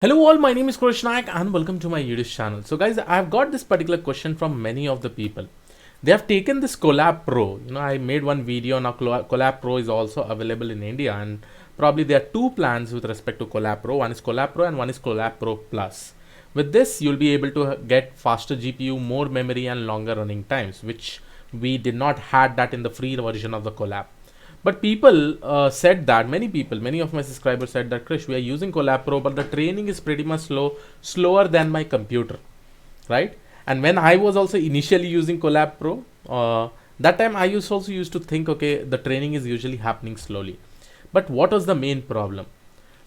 Hello all, my name is Krish Nayak and welcome to my YouTube channel. So guys, I've got this particular question from many of the people. They have taken this Collab Pro. I made one video now. Collab Pro is also available in India, and probably there are two plans with respect to Collab Pro. One is Collab Pro and one is Collab Pro Plus. With this, you'll be able to get faster GPU, more memory and longer running times, which we did not had that in the free version of the Collab. But people said that many of my subscribers said that Krish, we are using Collab Pro, but the training is pretty much slower than my computer, right? And when I was also initially using Collab Pro, that time I also used to think, okay, the training is usually happening slowly. But what was the main problem?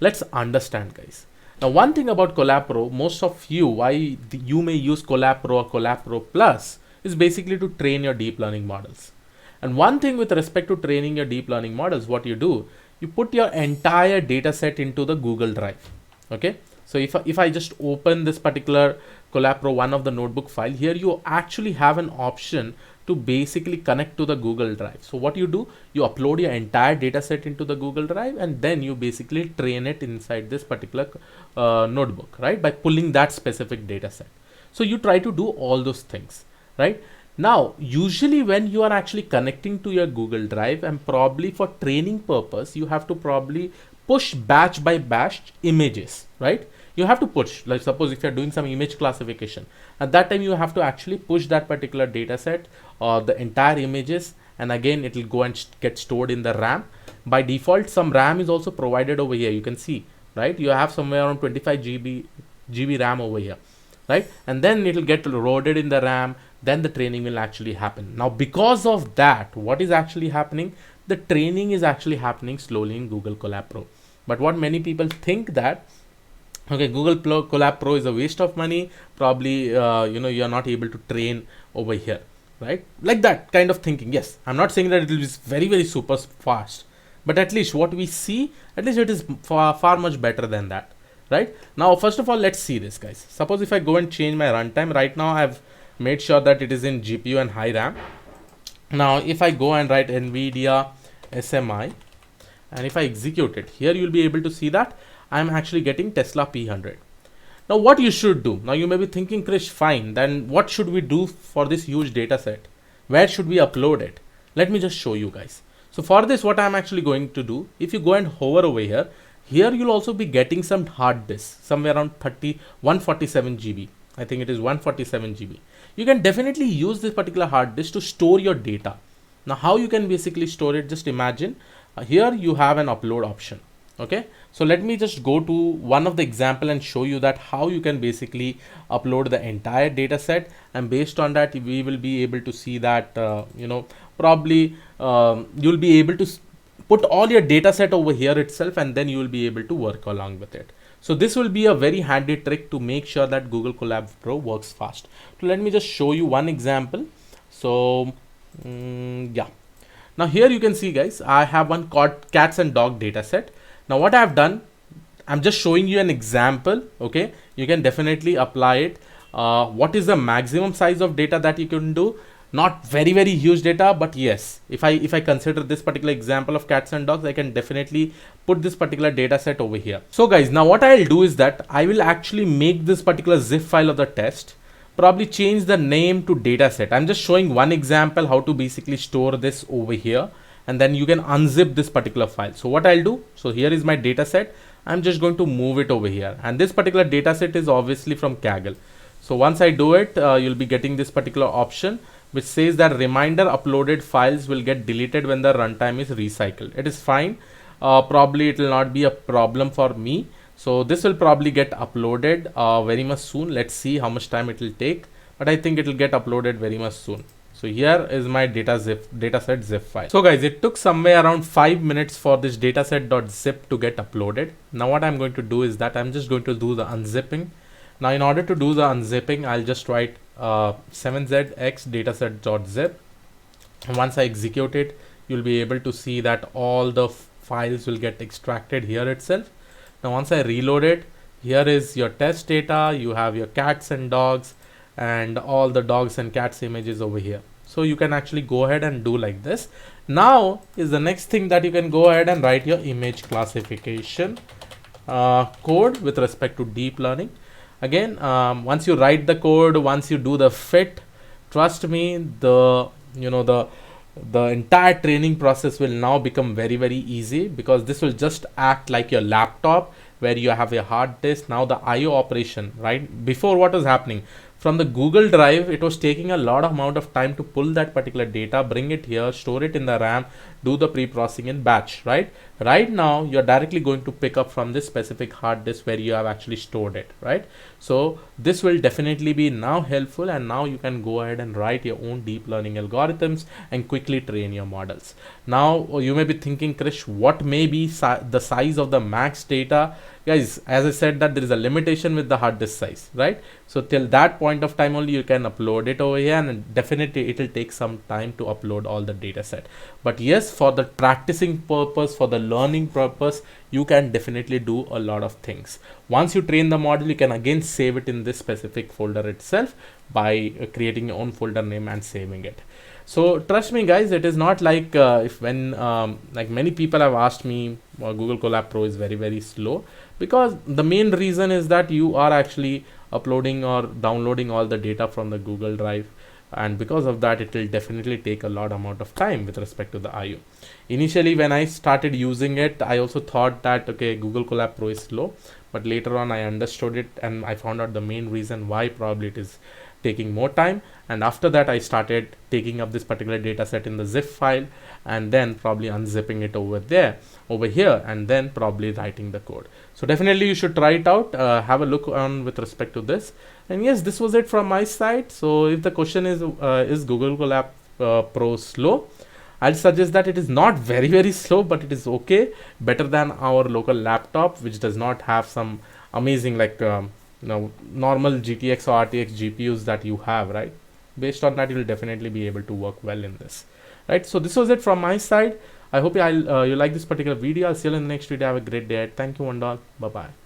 Let's understand, guys. Now, one thing about Collab Pro, most of you, why you may use Collab Pro or Collab Pro Plus, is basically to train your deep learning models. And one thing with respect to training your deep learning models, what you do, you put your entire data set into the Google Drive. Okay. So if I just open this particular Collab Pro, one of the notebook file, here you actually have an option to basically connect to the Google Drive. So what you do, you upload your entire data set into the Google Drive and then you basically train it inside this particular notebook, right? By pulling that specific data set. So you try to do all those things, right? Now, usually when you are actually connecting to your Google Drive and probably for training purpose, you have to probably push batch by batch images, right? You have to push, like suppose if you're doing some image classification, at that time you have to actually push that particular data set or the entire images, and again it will go and get stored in the RAM. By default, some RAM is also provided over here. You can see, right? You have somewhere around 25 GB RAM over here, right? And then it will get loaded in the RAM, then the training will actually happen. Now, because of that, what is actually happening? The training is actually happening slowly in Google Colab Pro. But what many people think that, okay, Colab Pro is a waste of money. Probably, you're not able to train over here, right? Like that kind of thinking. Yes, I'm not saying that it will be very, very super fast, but at least what we see, at least it is far much better than that, right? Now, first of all, let's see this, guys. Suppose if I go and change my runtime right now, I've made sure that it is in GPU and high RAM. Now, if I go and write NVIDIA SMI, and if I execute it, here you'll be able to see that I'm actually getting Tesla P100. Now, what you should do, now you may be thinking, Krish, fine, then what should we do for this huge data set? Where should we upload it? Let me just show you guys. So for this, what I'm actually going to do, if you go and hover over here, you'll also be getting some hard disk, somewhere around 147 GB. I think it is 147 GB. You can definitely use this particular hard disk to store your data. Now, how you can basically store it, just imagine here you have an upload option. Okay, so let me just go to one of the example and show you that how you can basically upload the entire data set, and based on that we will be able to see that probably you'll be able to put all your data set over here itself, and then you will be able to work along with it. So this will be a very handy trick to make sure that Google Colab Pro works fast. So let me just show you one example. So yeah, now here you can see, guys, I have one cats and dog data set. Now what I have done, I'm just showing you an example. Okay, you can definitely apply it. What is the maximum size of data that you can do? Not very, very huge data, but yes, if I consider this particular example of cats and dogs, I can definitely put this particular data set over here. So guys, now what I'll do is that I will actually make this particular zip file of the test, probably change the name to data set. I'm just showing one example how to basically store this over here, and then you can unzip this particular file. So what I'll do, so here is my data set. I'm just going to move it over here, and this particular data set is obviously from Kaggle. So once I do it, you'll be getting this particular option which says that reminder uploaded files will get deleted when the runtime is recycled. It is fine. Probably it will not be a problem for me. So this will probably get uploaded very much soon. Let's see how much time it will take, but I think it will get uploaded very much soon. So here is my dataset zip file. So guys, it took somewhere around 5 minutes for this dataset.zip to get uploaded. Now what I'm going to do is that I'm just going to do the unzipping. Now in order to do the unzipping, I'll just write 7zx dataset.zip. Once I execute it, you'll be able to see that all the files will get extracted here itself. Now once I reload it, here is your test data. You have your cats and dogs and all the dogs and cats images over here. So you can actually go ahead and do like this. Now is the next thing that you can go ahead and write your image classification code with respect to deep learning. Again, once you write the code, once you do the fit, trust me, the entire training process will now become very very easy, because this will just act like your laptop where you have a hard disk. Now the IO operation, right? Before, what was happening? From the Google Drive, it was taking a lot of amount of time to pull that particular data, bring it here, store it in the RAM, do the pre-processing in batch, right? Right now, you're directly going to pick up from this specific hard disk where you have actually stored it, right? So this will definitely be now helpful, and now you can go ahead and write your own deep learning algorithms and quickly train your models. Now you may be thinking, Krish, what may be the size of the max data? Guys, as I said, that there is a limitation with the hard disk size, right? So till that point of time only you can upload it over here, and definitely it will take some time to upload all the data set. But yes, for the practicing purpose, for the learning purpose, you can definitely do a lot of things. Once you train the model, you can again save it in this specific folder itself by creating your own folder name and saving it. So trust me guys, it is not like like many people have asked me, Google Colab Pro is very very slow, because the main reason is that you are actually uploading or downloading all the data from the Google Drive, and because of that it will definitely take a lot amount of time with respect to the IO. Initially when I started using it, I also thought that okay, Google Colab Pro is slow, but later on I understood it and I found out the main reason why probably it is taking more time. And after that I started taking up this particular data set in the zip file, and then probably unzipping it over here, and then probably writing the code. So definitely you should try it out, have a look on with respect to this. And yes, this was it from my side. So if the question is Google Colab Pro slow, I'll suggest that it is not very very slow, but it is okay, better than our local laptop, which does not have some amazing like normal GTX or RTX GPUs that you have, right? Based on that, you will definitely be able to work well in this, right? So this was it from my side. I hope you like this particular video. I'll see you in the next video. Have a great day. Thank you and all. Bye bye.